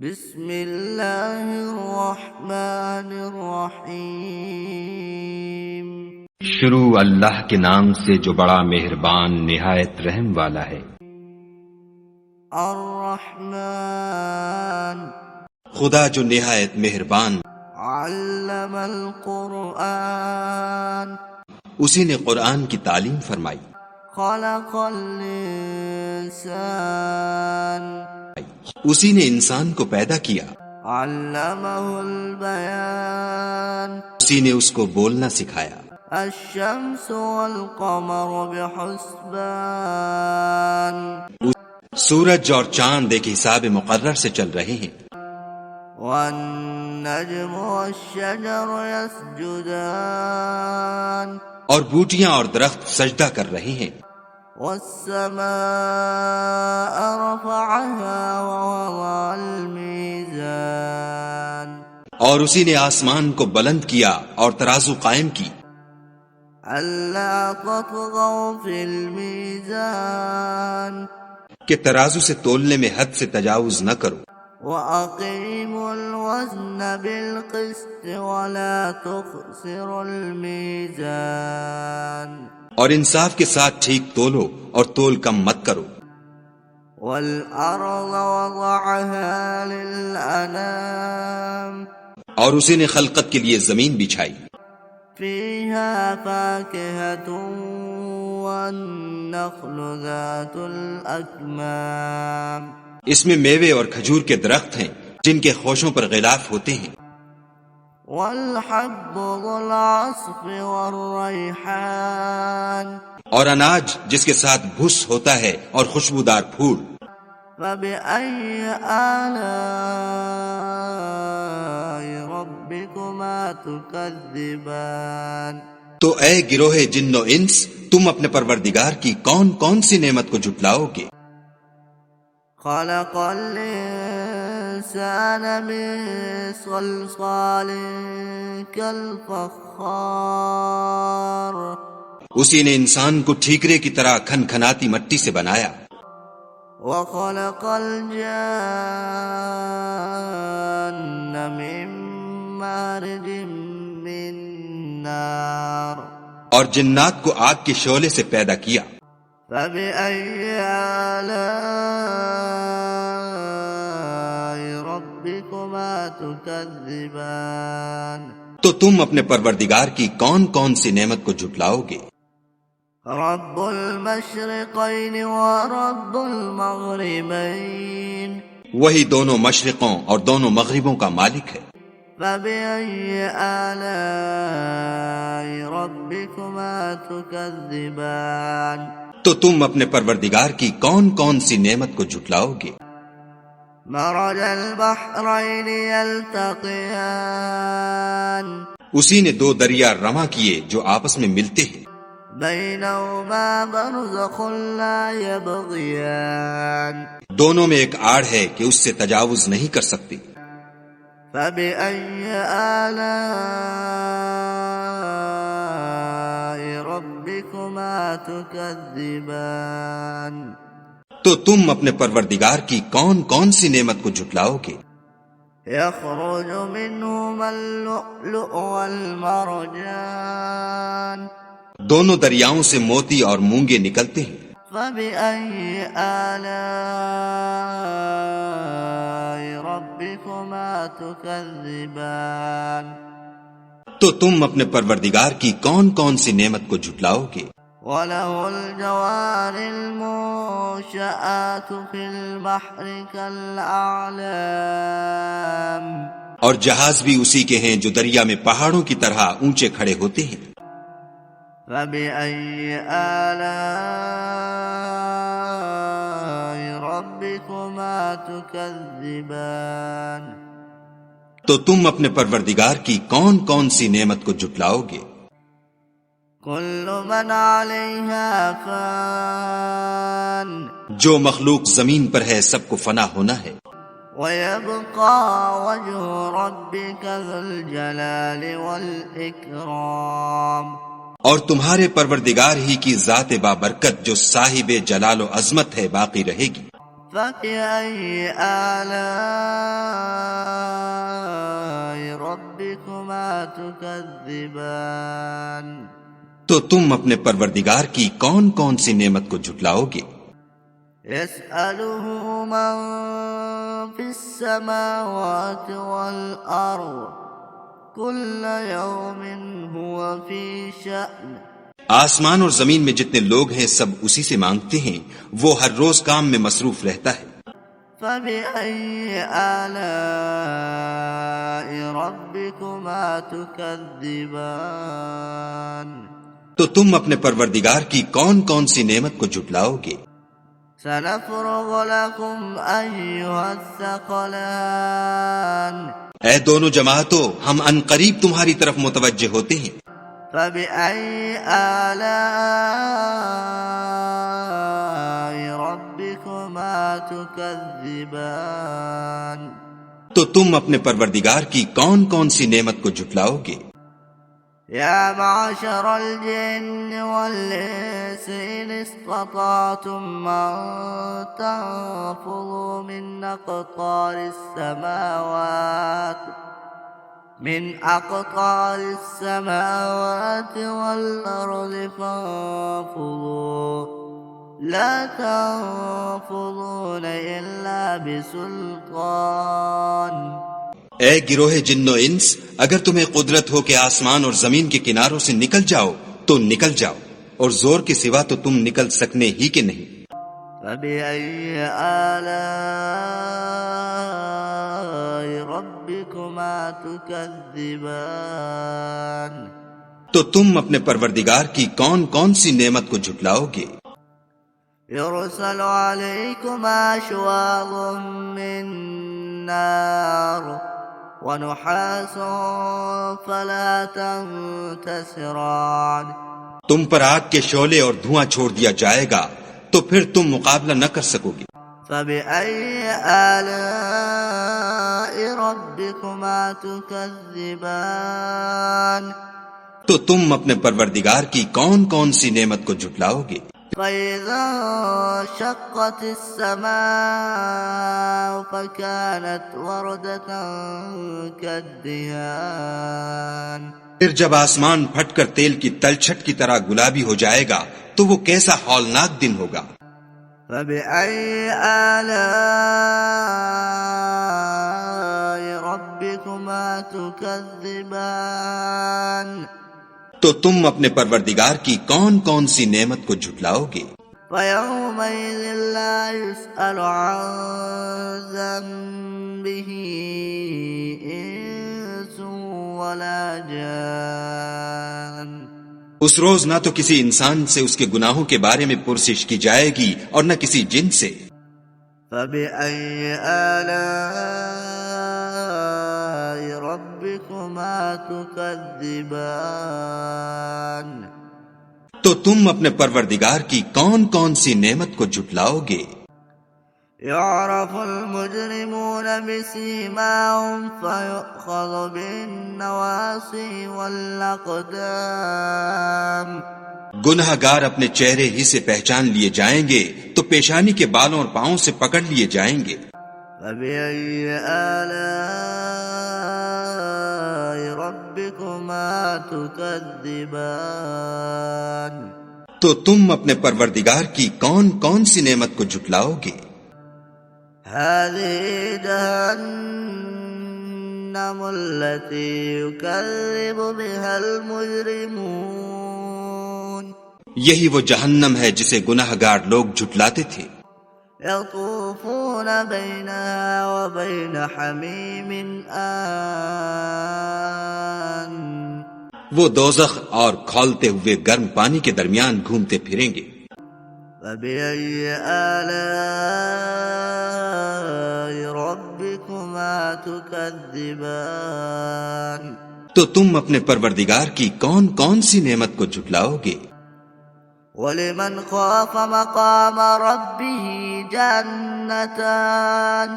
بسم اللہ الرحمن الرحیم۔ شروع اللہ کے نام سے جو بڑا مہربان نہایت رحم والا ہے۔ الرحمن، خدا جو نہایت مہربان، علم القرآن، اسی نے قرآن کی تعلیم فرمائی، خلق الانسان، اسی نے انسان کو پیدا کیا، علمہ البیان، اسی نے اس کو بولنا سکھایا، الشمس والقمر بحسبان، سورج اور چاند ایک حساب مقرر سے چل رہے ہیں، والنجم والشجر يسجدان، اور بوٹیاں اور درخت سجدہ کر رہے ہیں، والسماء رفعها ووضع الميزان، اور اسی نے آسمان کو بلند کیا اور ترازو قائم کی، ألا تطغوا في الميزان، کہ ترازو سے تولنے میں حد سے تجاوز نہ کرو، وأقيموا الوزن بالقسط ولا تخسروا الميزان، اور انصاف کے ساتھ ٹھیک تولو اور تول کم مت کرو، والأرض وضعها للأنام، اور اسی نے خلقت کے لیے زمین بچھائی، فيها فاكهة والنخل ذات الأكمام، اس میں میوے اور کھجور کے درخت ہیں جن کے خوشوں پر غلاف ہوتے ہیں، والحب ذو العصف والريحان، اور اناج جس کے ساتھ بھس ہوتا ہے اور خوشبودار پھول، فبأي آلاء ربكما تكذبان، تو اے گروہ جن و انس، تم اپنے پروردگار کی کون کون سی نعمت کو جھٹلاؤ گے؟ خلق الإنسان من صلصال كالفخار، اسی نے انسان کو ٹھیکرے کی طرح کھن کھناتی مٹی سے بنایا، وخلق الجان من مارج من نار، اور جنات کو آگ کے شعلے سے پیدا کیا، فبأي آلاء ربكما تكذبان، تو تم اپنے پروردگار کی کون کون سی نعمت کو جھٹلاؤ گے؟ رب المشرقین ورب المغربین، وہی دونوں مشرقوں اور دونوں مغربوں کا مالک ہے، فبأي آلاء ربكما تكذبان، تو تم اپنے پروردگار کی کون کون سی نعمت کو جھٹلاؤ گے؟ مرج البحرین یلتقیان، اسی نے دو دریا رواں کیے جو آپس میں ملتے ہیں، بینہما برزخ لا یبغیان، دونوں میں ایک آڑ ہے کہ اس سے تجاوز نہیں کر سکتی، فبأي آلاء ربكما تكذبان، تو تم اپنے پروردگار کی کون کون سی نعمت کو جھٹلاؤ گے؟ يخرج منهما اللؤلؤ والمرجان، دونوں دریاؤں سے موتی اور مونگے نکلتے ہیں، فبأي آلاء ربكما تكذبان، تو تم اپنے پروردگار کی کون کون سی نعمت کو جھٹلاؤ گے؟ وله الجوار المنشآت في البحر كالأعلام، اور جہاز بھی اسی کے ہیں جو دریا میں پہاڑوں کی طرح اونچے کھڑے ہوتے ہیں، فبأي آلاء ربكما تكذبان، تو تم اپنے پروردگار کی کون کون سی نعمت کو جھٹلاؤ گے؟ كل من عليها فان، جو مخلوق زمین پر ہے سب کو فنا ہونا ہے، ويبقى وجه ربك ذو الجلال والإكرام، اور تمہارے پروردگار ہی کی ذات بابرکت جو صاحب جلال و عظمت ہے باقی رہے گی، فبأي آلاء تكذبان تو تم اپنے پروردگار کی کون کون سی نعمت کو جھٹلاؤ گے؟ يسأله من في السماوات والأرض كل يوم هو في شأن آسمان اور زمین میں جتنے لوگ ہیں سب اسی سے مانگتے ہیں، وہ ہر روز کام میں مصروف رہتا ہے۔ فبأي آلاء ربكما تكذبان تو تم اپنے پروردگار کی کون کون سی نعمت کو جھٹلاؤ گے؟ سنفرغ لكم أيها الثقلان اے دونوں جماعتوں، ہم ان قریب تمہاری طرف متوجہ ہوتے ہیں۔ فبأي آلاء ربكما تكذبان تو تم اپنے پروردگار کی کون کون سی نعمت کو جھٹلاؤ گے؟ يا معشر الجن والإنس إن استطعتم أن تنفذوا من أقطار السماوات والأرض فانفذوا لا تنفذون إلا بسلطان اے گروہ جن و انس، اگر تمہیں قدرت ہو کہ آسمان اور زمین کے کناروں سے نکل جاؤ تو نکل جاؤ، اور زور کے سوا تو تم نکل سکنے ہی کے نہیں۔ فبأي آلاء ربكما تكذبان تو تم اپنے پروردگار کی کون کون سی نعمت کو جھٹلاؤ گے؟ يرسل عليكما شواظ من نار ونحاس فلا تنتصران تم پر آگ کے شعلے اور دھواں چھوڑ دیا جائے گا تو پھر تم مقابلہ نہ کر سکو گے۔ فبأي آلاء ربكما تكذبان تو تم اپنے پروردگار کی کون کون سی نعمت کو جھٹلاؤ گے؟ فإذا شقت السماء فكانت وردة كالدهان پھر جب آسمان پھٹ کر تیل کی تلچھٹ کی طرح گلابی ہو جائے گا تو وہ کیسا ہولناک دن ہوگا۔ فبأي آلاء ربكما تكذبان تو تم اپنے پروردگار کی کون کون سی نعمت کو جھٹلاؤ گے؟ فيومئذ لا يسأل عن ذنبه إنس ولا جان اس روز نہ تو کسی انسان سے اس کے گناہوں کے بارے میں پرسش کی جائے گی اور نہ کسی جن سے۔ فبأي آلاء ربكما تكذبان تو تم اپنے پروردگار کی کون کون سی نعمت کو جھٹلاؤ گے؟ يعرف المجرمون بسيماهم فيؤخذ بالنواصي والأقدام گنہگار اپنے چہرے ہی سے پہچان لیے جائیں گے تو پیشانی کے بالوں اور پاؤں سے پکڑ لیے جائیں گے۔ فبأي آلاء ربكما تكذبان تو تم اپنے پروردگار کی کون کون سی نعمت کو جھٹلاؤ گے؟ هذه جهنم التي يكذب بها المجرمون یہی وہ جہنم ہے جسے گنہگار لوگ جھٹلاتے تھے۔ يطوفون بينها وبين حميم آن وہ دوزخ اور کھولتے ہوئے گرم پانی کے درمیان گھومتے پھریں گے۔ فبأي آلاء ربكما تكذبان تو تم اپنے پروردگار کی کون کون سی نعمت کو جھٹلاؤ گے؟ ولمن خاف مقام ربه جنتان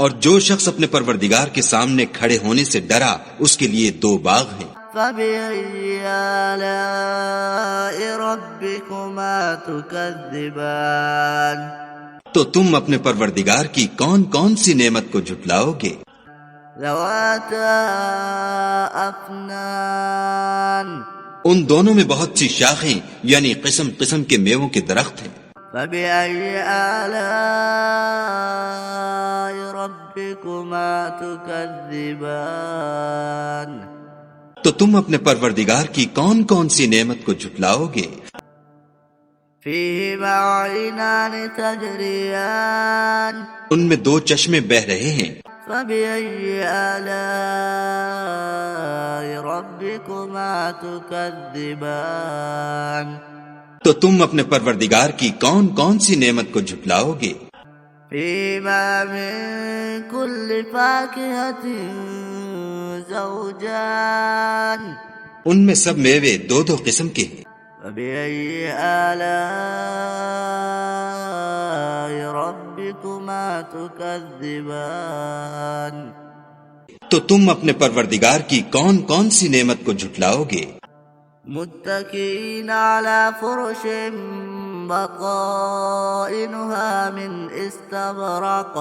اور جو شخص اپنے پروردگار کے سامنے کھڑے ہونے سے ڈرا اس کے لیے 2 باغ ہیں۔ فبأي آلاء ربكما تكذبان تو تم اپنے پروردگار کی کون کون سی نعمت کو جھٹلاؤ گے؟ ذواتا أفنان ان دونوں میں بہت سی شاخیں یعنی قسم قسم کے میووں کے درخت ہیں. فبأي آلاء ربكما تكذبان تو تم اپنے پروردگار کی کون کون سی نعمت کو جھٹلاؤ گے؟ فيهما عينان تجريان ان میں دو چشمے بہ رہے ہیں. فبأي آلاء ربكما تكذبان تو تم اپنے پروردگار کی کون کون سی نعمت کو جھٹلاؤ گے؟ فيهما من كل فاكهة زوجان ان میں سب میوے دو دو قسم کے ہیں. فبأي آلاء ربكما تكذبان تو تم اپنے پروردگار کی کون کون سی نعمت کو جھٹلاؤ گے؟ متكئين على فرش بطائنها من استبرق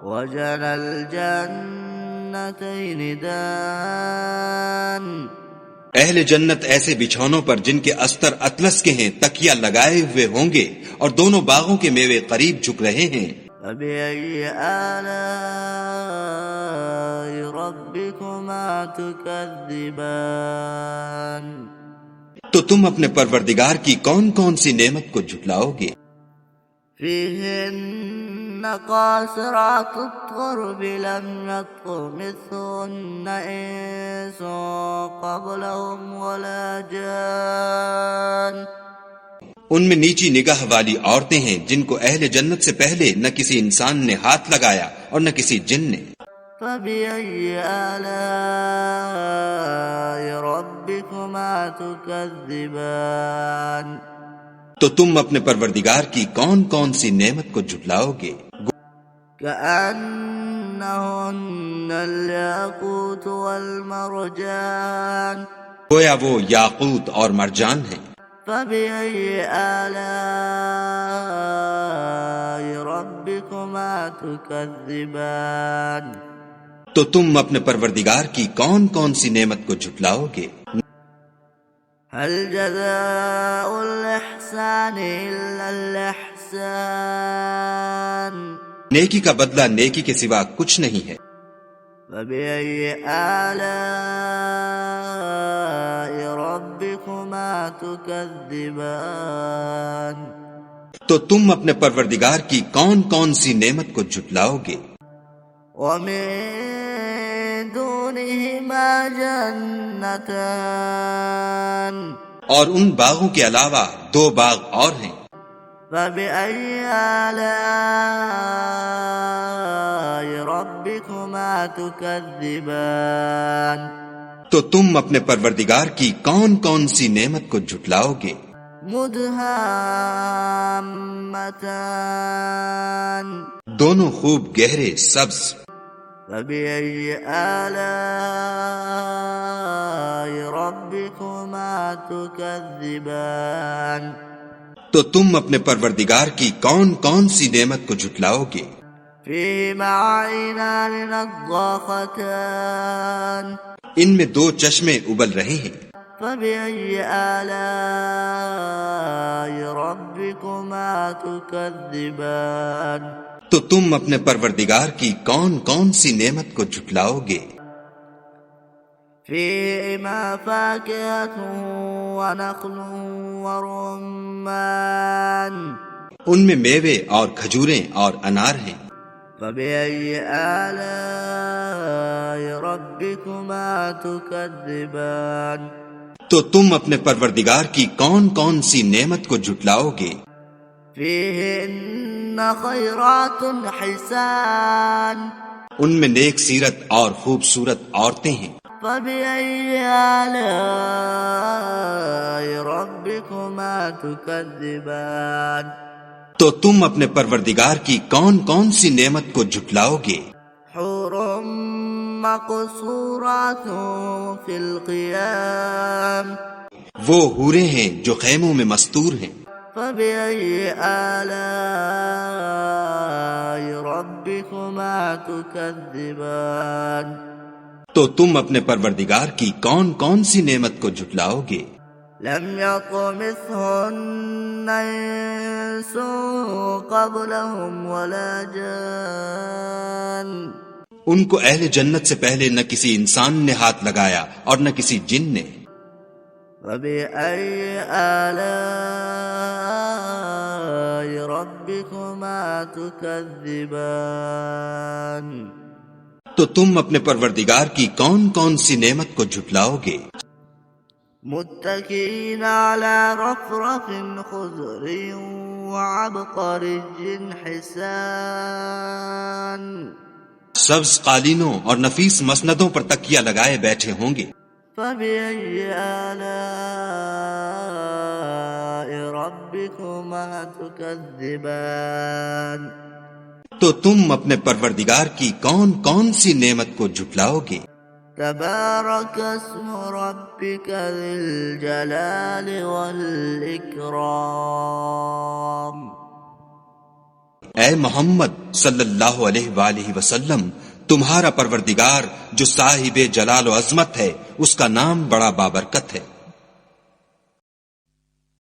وجنى الجنتين دان اہل جنت ایسے بچھونوں پر جن کے استر اطلس کے ہیں تکیہ لگائے ہوئے ہوں گے اور دونوں باغوں کے میوے قریب جھک رہے ہیں. فبأي آلاء ربكما تكذبان تو تم اپنے پروردگار کی کون کون سی نعمت کو جھٹلاؤ گے؟ فيهن قاصرات الطرف لم يطمثهن إنس قبلهم ولا جان ان میں نیچی نگاہ والی عورتیں ہیں جن کو اہل جنت سے پہلے نہ کسی انسان نے ہاتھ لگایا اور نہ کسی جن نے. فبأي آلاء ربكما تكذبان تو تم اپنے پروردگار کی کون کون سی نعمت کو جھٹلاؤ گے؟ كأنهن الياقوت والمرجان گویا وہ یاقوت اور مرجان ہیں. فبأي آلاء ربكما تكذبان تو تم اپنے پروردگار کی کون کون سی نعمت کو جھٹلاؤ گے؟ هل جزاء الإحسان إلا الإحسان نیکی کا بدلہ نیکی کے سوا کچھ نہیں ہے. فبأي آلاء ربكما تكذبان تو تم اپنے پروردگار کی کون کون سی نعمت کو جھٹلاؤ گے؟ ومن دونهما جنتان اور ان باغوں کے علاوہ دو باغ اور ہیں. فبأي آلاء ربكما تكذبان تو تم اپنے پروردگار کی کون کون سی نعمت کو جھٹلاؤ گے؟ مدهامتان دونوں خوب گہرے سبز. فبأي آلاء ربكما تكذبان تو تم اپنے پروردگار کی کون کون سی نعمت کو جھٹلاؤ گے؟ فيهما عينان نضاختان ان میں دو چشمے ابل رہے ہیں. فبأي آلاء ربكما تكذبان تو تم اپنے پروردگار کی کون کون سی نعمت کو جھٹلاؤ گے؟ فيهما فاكهة ونخل ورمان ان میں میوے اور کھجوریں اور انار ہیں. فبأي آلاء ربكما تكذبان تو تم اپنے پروردگار کی کون کون سی نعمت کو جھٹلاؤ گے؟ فيهن خيرات حسان ان میں نیک سیرت اور خوبصورت عورتیں ہیں. فبأي آلاء ربكما تكذبان تو تم اپنے پروردگار کی کون کون سی نعمت کو جھٹلاؤ گے؟ حور مقصورات في القيام وہ حوریں ہیں جو خیموں میں مستور ہیں. فبأي آلاء ربكما تكذبان تو تم اپنے پروردگار کی کون کون سی نعمت کو جھٹلاؤ گے؟ لم يطمثهن إنس قبلهم ولا جان ان کو اہل جنت سے پہلے نہ کسی انسان نے ہاتھ لگایا اور نہ کسی جن نے۔ فبأي آلاء ربكما تكذبان تو تم اپنے پروردگار کی کون کون سی نعمت کو جھٹلاؤ گے؟ متكئين على رفرف خضر وعبقري حسان سبز قالینوں اور نفیس مسندوں پر تکیہ لگائے بیٹھے ہوں گے۔ فبأي آلاء ربكما تكذبان تو تم اپنے پروردگار کی کون کون سی نعمت کو جھٹلاؤ گے؟ تبارك اسم ربك ذي الجلال والإكرام اے محمد صلی اللہ علیہ وآلہ وسلم، تمہارا پروردگار جو صاحب جلال و عظمت ہے، اس کا نام بڑا بابرکت ہے۔